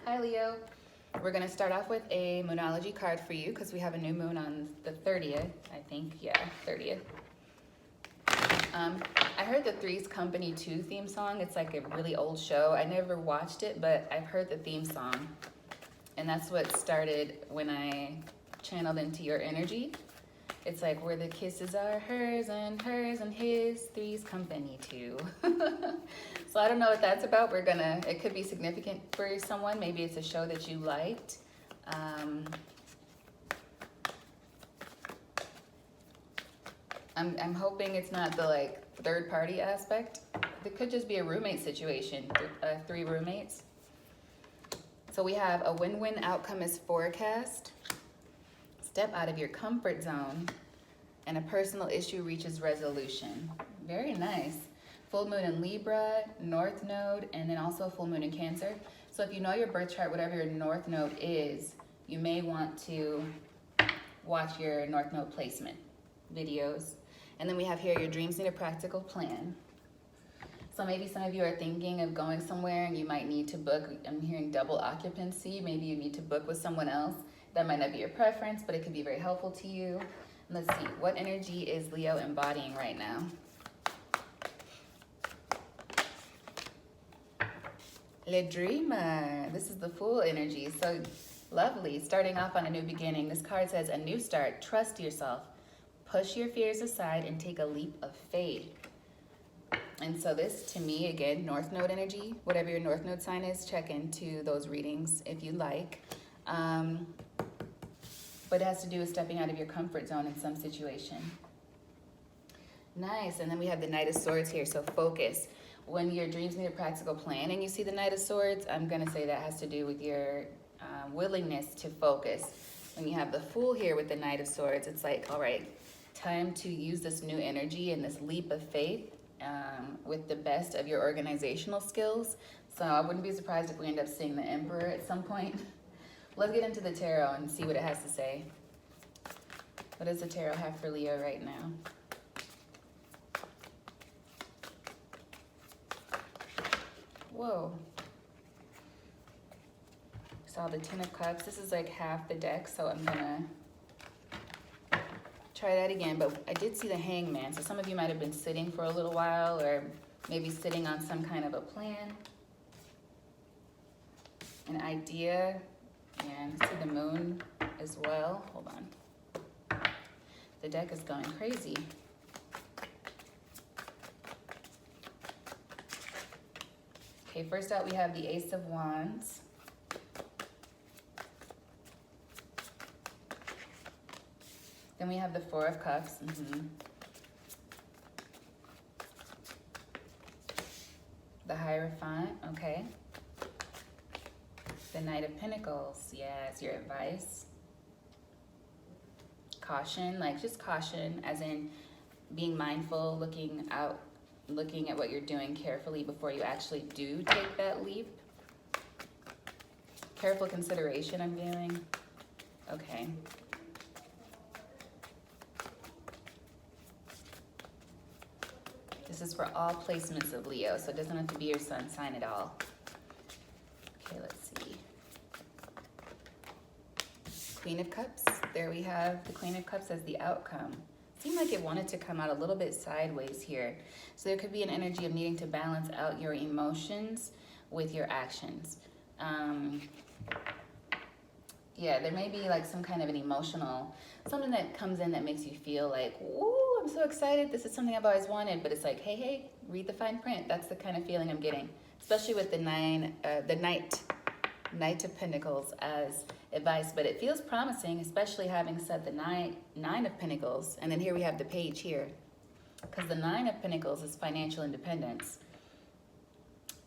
Hi Leo. We're going to start off with a Moonology card for you because we have a new moon on the 30th, I think. Yeah, 30th. I heard the Three's Company 2 theme song. It's like a really old show. I never watched it, but I've heard the theme song. And that's what started when I channeled into your energy. It's like where the kisses are hers and his, Three's Company 2. So I don't know what that's about. It could be significant for someone. Maybe it's a show that you liked. I'm hoping it's not the third party aspect. It could just be a roommate situation, 3 roommates. So we have a win-win outcome is forecast. Step out of your comfort zone, and a personal issue reaches resolution. Very nice. Full moon in Libra, North Node, and then also full moon in Cancer. So if you know your birth chart, whatever your North Node is, you may want to watch your North Node placement videos. And then we have here, your dreams need a practical plan. So maybe some of you are thinking of going somewhere and you might need to book. I'm hearing double occupancy. Maybe you need to book with someone else. That might not be your preference, but it could be very helpful to you. Let's see, what energy is Leo embodying right now? Le Dreamer. This is the Fool energy. So lovely. Starting off on a new beginning. This card says a new start. Trust yourself. Push your fears aside and take a leap of faith. And so this, to me, again, North Node energy. Whatever your North Node sign is, check into those readings if you like. But it has to do with stepping out of your comfort zone in some situation. Nice. And then we have the Knight of Swords here. So focus. When your dreams need a practical plan and you see the Knight of Swords, I'm going to say that has to do with your willingness to focus. When you have the Fool here with the Knight of Swords, it's like, all right, time to use this new energy and this leap of faith with the best of your organizational skills. So I wouldn't be surprised if we end up seeing the Emperor at some point. Let's get into the tarot and see what it has to say. What does the tarot have for Leo right now? Whoa. Saw the Ten of Cups. This is like half the deck, so I'm gonna try that again. But I did see the Hangman, so some of you might have been sitting for a little while, or maybe sitting on some kind of a plan, an idea, and see the Moon as well. Hold on. The deck is going crazy. Okay, first out we have the Ace of Wands. Then we have the Four of Cups. The Hierophant, okay. The Knight of Pentacles, yes, your advice. Caution, like just caution as in being mindful, looking at what you're doing carefully before you actually do take that leap. Careful consideration, I'm feeling. Okay. This is for all placements of Leo, so it doesn't have to be your sun sign at all. Okay, let's see. Queen of Cups. There we have the Queen of Cups as the outcome. Seemed like it wanted to come out a little bit sideways here. So there could be an energy of needing to balance out your emotions with your actions. Yeah, there may be like some kind of an emotional, something that comes in that makes you feel like, ooh, I'm so excited. This is something I've always wanted. But it's like, hey, read the fine print. That's the kind of feeling I'm getting, especially with the Knight of Pentacles as advice. But it feels promising, especially having said the Nine of Pentacles. And then here we have the Page here, because the Nine of Pentacles is financial independence,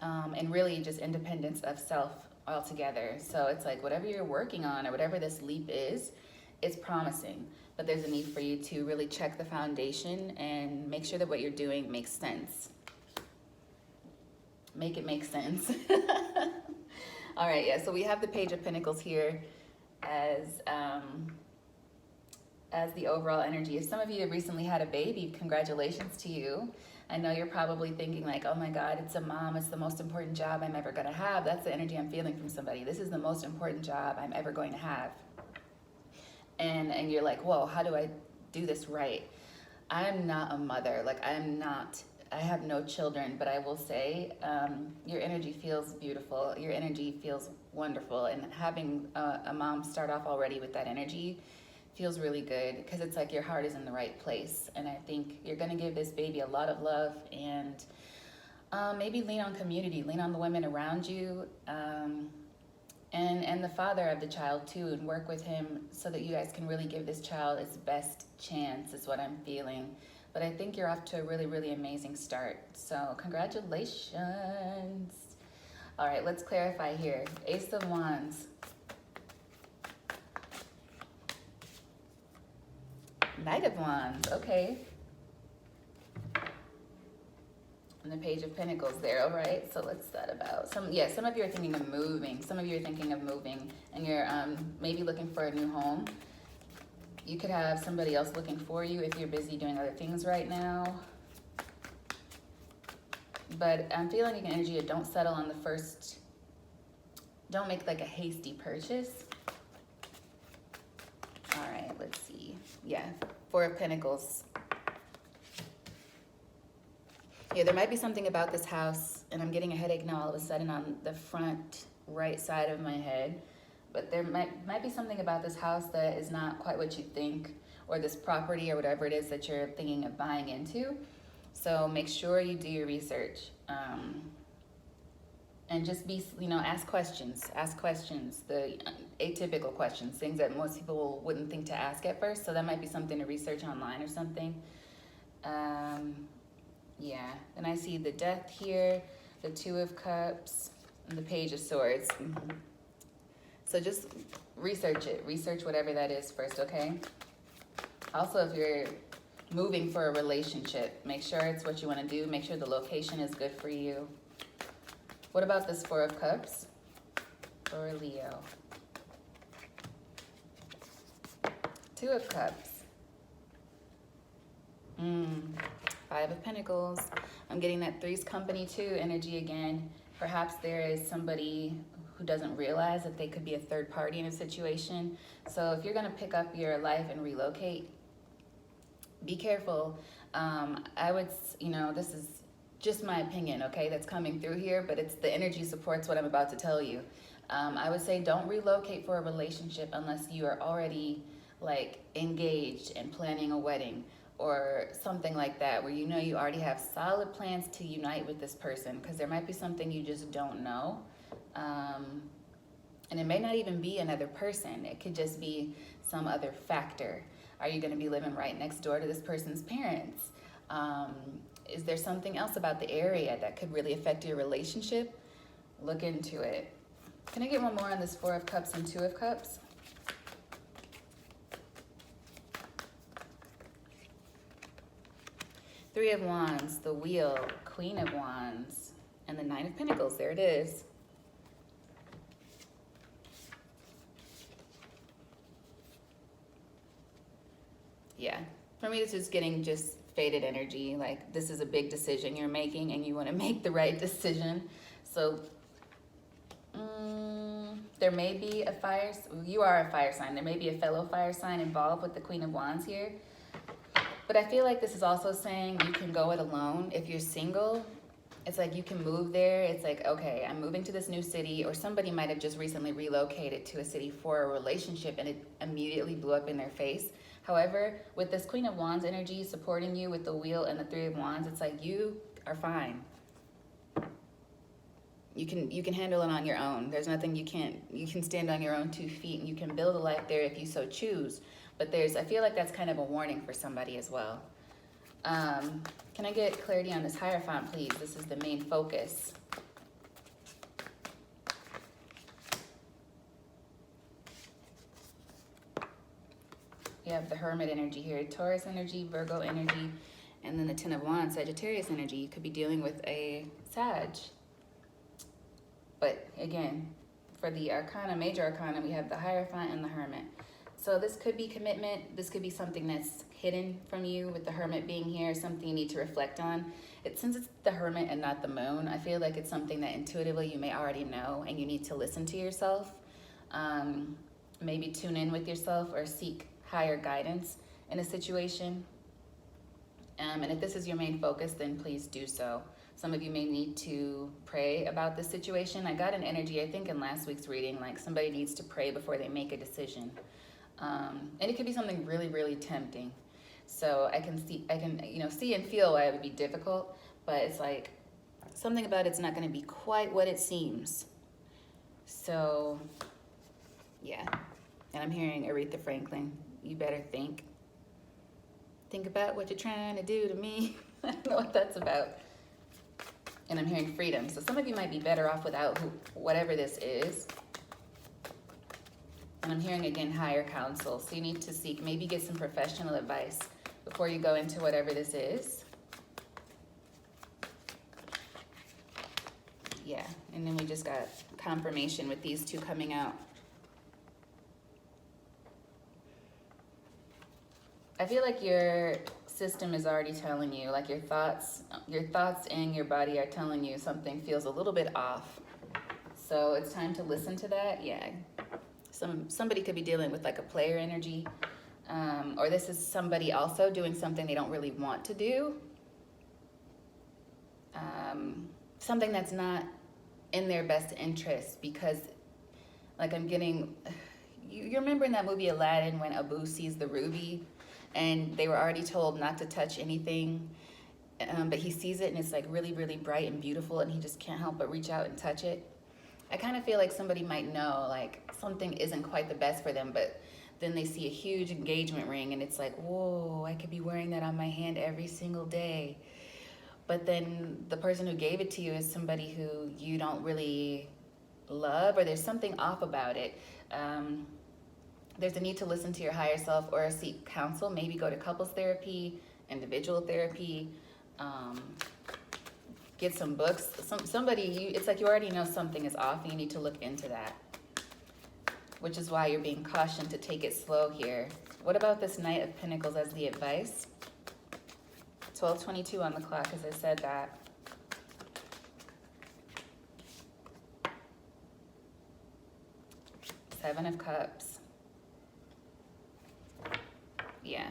and really just independence of self altogether. So it's like whatever you're working on or whatever this leap is, it's promising. But there's a need for you to really check the foundation and make sure that what you're doing makes sense. Make it make sense. All right, yeah, so we have the Page of Pentacles here as the overall energy. If some of you have recently had a baby, congratulations to you. I know you're probably thinking like, oh my God, it's a mom. It's the most important job I'm ever going to have. That's the energy I'm feeling from somebody. This is the most important job I'm ever going to have. And you're like, whoa, how do I do this right? I'm not a mother. Like, I have no children, but I will say your energy feels beautiful. Your energy feels wonderful. And having a mom start off already with that energy feels really good, because it's like your heart is in the right place. And I think you're going to give this baby a lot of love, and maybe lean on community, lean on the women around you, and the father of the child too, and work with him so that you guys can really give this child its best chance, is what I'm feeling. But I think you're off to a really, really amazing start. So congratulations. All right, let's clarify here. Ace of Wands. Knight of Wands, okay. And the Page of Pentacles there, all right. So what's that about? Some of you are thinking of moving. Some of you are thinking of moving, and you're maybe looking for a new home. You could have somebody else looking for you if you're busy doing other things right now. But I'm feeling an energy of don't settle on the first, don't make like a hasty purchase. All right, let's see. Yeah, Four of Pentacles. Yeah, there might be something about this house, and I'm getting a headache now all of a sudden on the front right side of my head. But there might be something about this house that is not quite what you think, or this property or whatever it is that you're thinking of buying into. So make sure you do your research. And just be, ask questions, the atypical questions, things that most people wouldn't think to ask at first. So that might be something to research online or something. Yeah, and I see the Death here, the Two of Cups, and the Page of Swords. So just research it. Research whatever that is first, okay? Also, if you're moving for a relationship, make sure it's what you want to do. Make sure the location is good for you. What about this Four of Cups for Leo? Two of Cups. Five of Pentacles. I'm getting that Three's Company too energy again. Perhaps there is somebody who doesn't realize that they could be a third party in a situation. So if you're going to pick up your life and relocate, be careful. I would, this is just my opinion, okay, that's coming through here, but it's the energy supports what I'm about to tell you. I would say don't relocate for a relationship unless you are already like engaged and planning a wedding or something like that, where you already have solid plans to unite with this person, because there might be something you just don't know. And it may not even be another person. It could just be some other factor. Are you going to be living right next door to this person's parents? Is there something else about the area that could really affect your relationship? Look into it. Can I get one more on this Four of Cups and Two of Cups? Three of Wands, the Wheel, Queen of Wands, and the Nine of Pentacles. There it is. Yeah, for me, this is getting just faded energy. Like, this is a big decision you're making, and you want to make the right decision. So there may be a fire, you are a fire sign. There may be a fellow fire sign involved with the Queen of Wands here. But I feel like this is also saying you can go it alone. If you're single, it's like you can move there. It's like, okay, I'm moving to this new city, or somebody might have just recently relocated to a city for a relationship and it immediately blew up in their face. However, with this Queen of Wands energy supporting you with the Wheel and the Three of Wands, it's like you are fine. You can handle it on your own. There's nothing you can stand on your own 2 feet, and you can build a life there if you so choose. But I feel like that's kind of a warning for somebody as well. Can I get clarity on this Hierophant, please? This is the main focus. You have the Hermit energy here, Taurus energy, Virgo energy, and then the Ten of Wands, Sagittarius energy. You could be dealing with a Sag. But again, for the Arcana, Major Arcana, we have the Hierophant and the Hermit. So this could be commitment. This could be something that's hidden from you with the Hermit being here, something you need to reflect on. Since it's the Hermit and not the Moon, I feel like it's something that intuitively you may already know, and you need to listen to yourself. Maybe tune in with yourself or seek higher guidance in a situation. And if this is your main focus, then please do so. Some of you may need to pray about this situation. I got an energy, I think in last week's reading, like somebody needs to pray before they make a decision. And it could be something really, really tempting. So I can see and feel why it would be difficult, but it's like something about it's not going to be quite what it seems. So, yeah. And I'm hearing Aretha Franklin, you better think. Think about what you're trying to do to me. I don't know what that's about. And I'm hearing freedom. So some of you might be better off without whatever this is. And I'm hearing again higher counsel. So you need to seek, maybe get some professional advice before you go into whatever this is. Yeah, and then we just got confirmation with these two coming out. I feel like your system is already telling you, like your thoughts and your body are telling you something feels a little bit off. So it's time to listen to that. Yeah. Somebody could be dealing with like a player energy, or this is somebody also doing something they don't really want to do. Something that's not in their best interest, because like I'm getting, you remember in that movie Aladdin when Abu sees the ruby and they were already told not to touch anything, but he sees it and it's like really, really bright and beautiful and he just can't help but reach out and touch it. I kind of feel like somebody might know like something isn't quite the best for them, but then they see a huge engagement ring and it's like, whoa, I could be wearing that on my hand every single day. But then the person who gave it to you is somebody who you don't really love, or there's something off about it. There's a need to listen to your higher self or seek counsel. Maybe go to couples therapy, individual therapy, get some books. It's like you already know something is off and you need to look into that, which is why you're being cautioned to take it slow here. What about this Knight of Pentacles as the advice? 12:22 on the clock, as I said that. Seven of Cups. Yeah.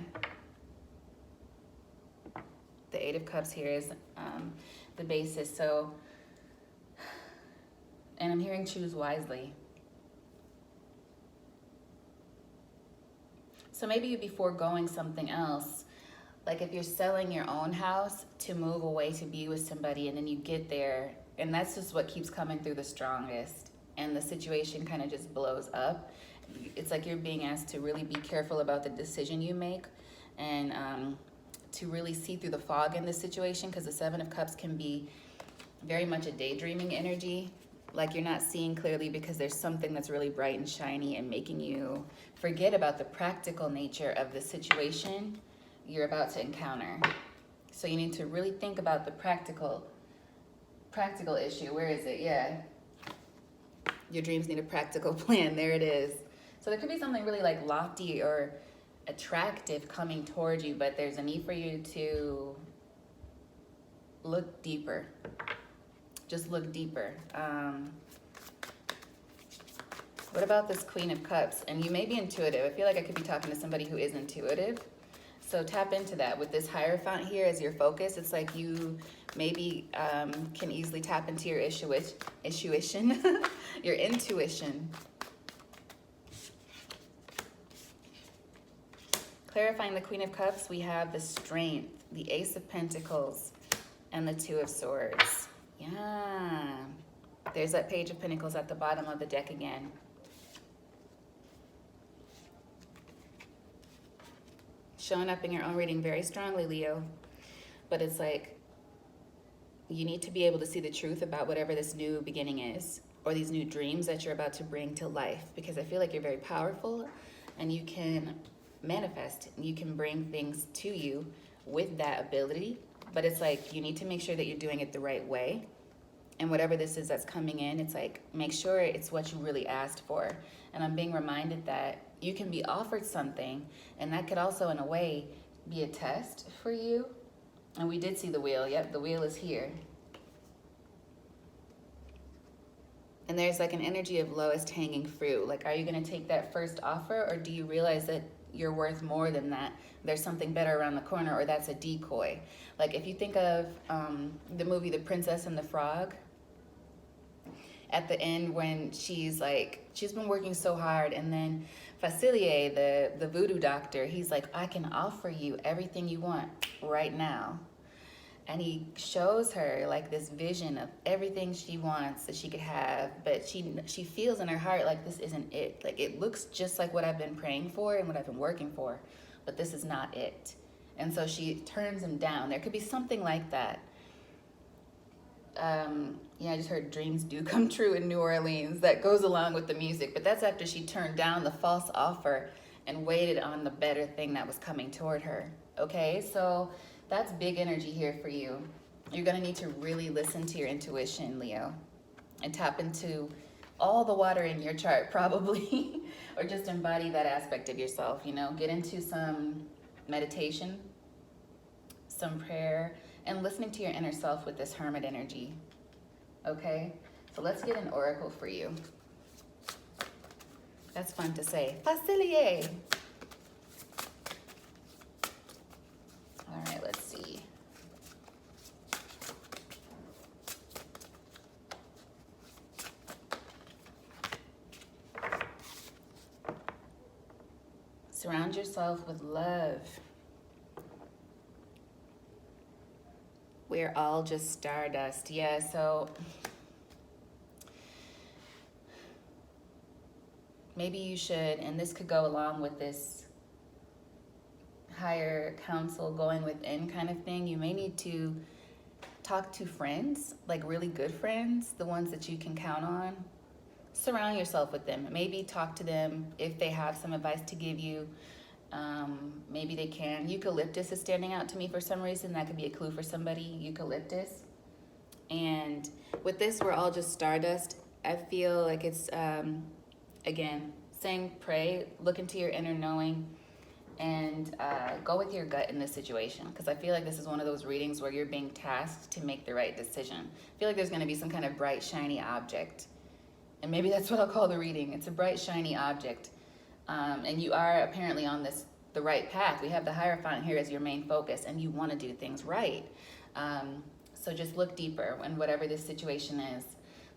The Eight of Cups here is the basis. So, and I'm hearing choose wisely. So maybe you'd be foregoing something else. Like if you're selling your own house to move away to be with somebody, and then you get there, and that's just what keeps coming through the strongest, and the situation kind of just blows up. It's like you're being asked to really be careful about the decision you make, and to really see through the fog in this situation, because the Seven of Cups can be very much a daydreaming energy. Like you're not seeing clearly because there's something that's really bright and shiny and making you forget about the practical nature of the situation you're about to encounter. So you need to really think about the practical issue. Where is it? Yeah. Your dreams need a practical plan. There it is. So there could be something really like lofty or attractive coming towards you, but there's a need for you to look deeper. Just look deeper. What about this Queen of Cups? And you may be intuitive. I feel like I could be talking to somebody who is intuitive. So tap into that. With this Hierophant here as your focus, it's like you maybe can easily tap into your intuition. Your intuition. Clarifying the Queen of Cups, we have the Strength, the Ace of Pentacles, and the Two of Swords. Yeah. There's that Page of Pentacles at the bottom of the deck again. Showing up in your own reading very strongly, Leo. But it's like you need to be able to see the truth about whatever this new beginning is, or these new dreams that you're about to bring to life, because I feel like you're very powerful and you can manifest, you can bring things to you with that ability. But it's like you need to make sure that you're doing it the right way. And whatever this is that's coming in, it's like make sure it's what you really asked for. And I'm being reminded that you can be offered something, and that could also, in a way, be a test for you. And we did see the wheel. Yep, the wheel is here. And there's like an energy of lowest hanging fruit. Like, are you going to take that first offer, or do you realize that you're worth more than that? There's something better around the corner, or that's a decoy. Like, if you think of the movie The Princess and the Frog, at the end when she's been working so hard, and then Facilier, the voodoo doctor, he's like, I can offer you everything you want right now. And he shows her like this vision of everything she wants that she could have, but she feels in her heart like this isn't it. Like, it looks just like what I've been praying for and what I've been working for, but this is not it. And so she turns him down. There could be something like that. Yeah, I just heard dreams do come true in New Orleans. That goes along with the music, but that's after she turned down the false offer and waited on the better thing that was coming toward her. Okay, so that's big energy here for you. You're going to need to really listen to your intuition, Leo, and tap into all the water in your chart, probably, or just embody that aspect of yourself, you know. Get into some meditation, some prayer, and listening to your inner self with this hermit energy. Okay, so let's get an oracle for you. That's fun to say. Facilier. All right, let's see. Surround yourself with love. We're all just stardust. Yeah, so maybe you should, and this could go along with this higher counsel going within kind of thing. You may need to talk to friends, like really good friends, the ones that you can count on. Surround yourself with them. Maybe talk to them if they have some advice to give you. Maybe they can. Eucalyptus is standing out to me for some reason. That could be a clue for somebody. Eucalyptus. And with this, we're all just stardust. I feel like it's, again, saying pray, look into your inner knowing, and go with your gut in this situation. Because I feel like this is one of those readings where you're being tasked to make the right decision. I feel like there's going to be some kind of bright, shiny object. And maybe that's what I'll call the reading. It's a bright, shiny object. And you are apparently on the right path. We have the Hierophant here as your main focus, and you want to do things right. So just look deeper in whatever this situation is.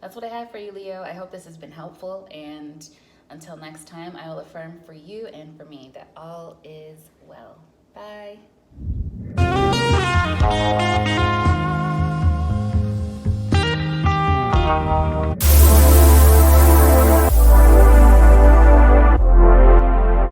That's what I have for you, Leo. I hope this has been helpful, and until next time, I will affirm for you and for me that all is well. Bye.